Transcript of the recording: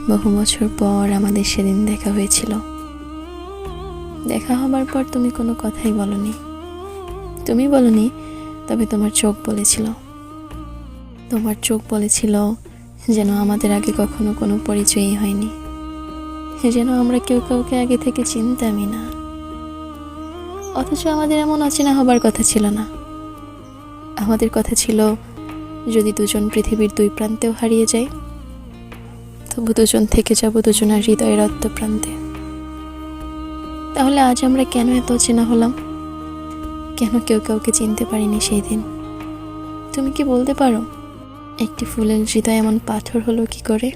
বহু বছর পর আমাদের সেদিন দেখা হয়েছিল। দেখা হবার পর তুমি কোনো কথাই বলনি। তুমি বলনি, তবে তোমার চোখ বলেছিল। তোমার চোখ বলেছিল যেন আমাদের আগে কখনো কোনো পরিচয়ই হয়নি, যেন আমরা কেউ কাউকে আগে থেকে চিনতামই না। অথচ আমাদের এমন অচেনা হবার কথা ছিল না। আমাদের কথা ছিল, যদি দুজন পৃথিবীর দুই প্রান্তেও হারিয়ে যায়, তবু দুজন থেকে যাব দুজনের হৃদয়ের অন্তঃপ্রান্তে। তাহলে আজ আমরা কেন এত অচেনা হলাম? কেন কেউ কাউকে চিনতে পারিনি সেই দিন? তুমি কি বলতে পারো, একটি ফুলের হৃদয় এমন পাথর হলো কি করে?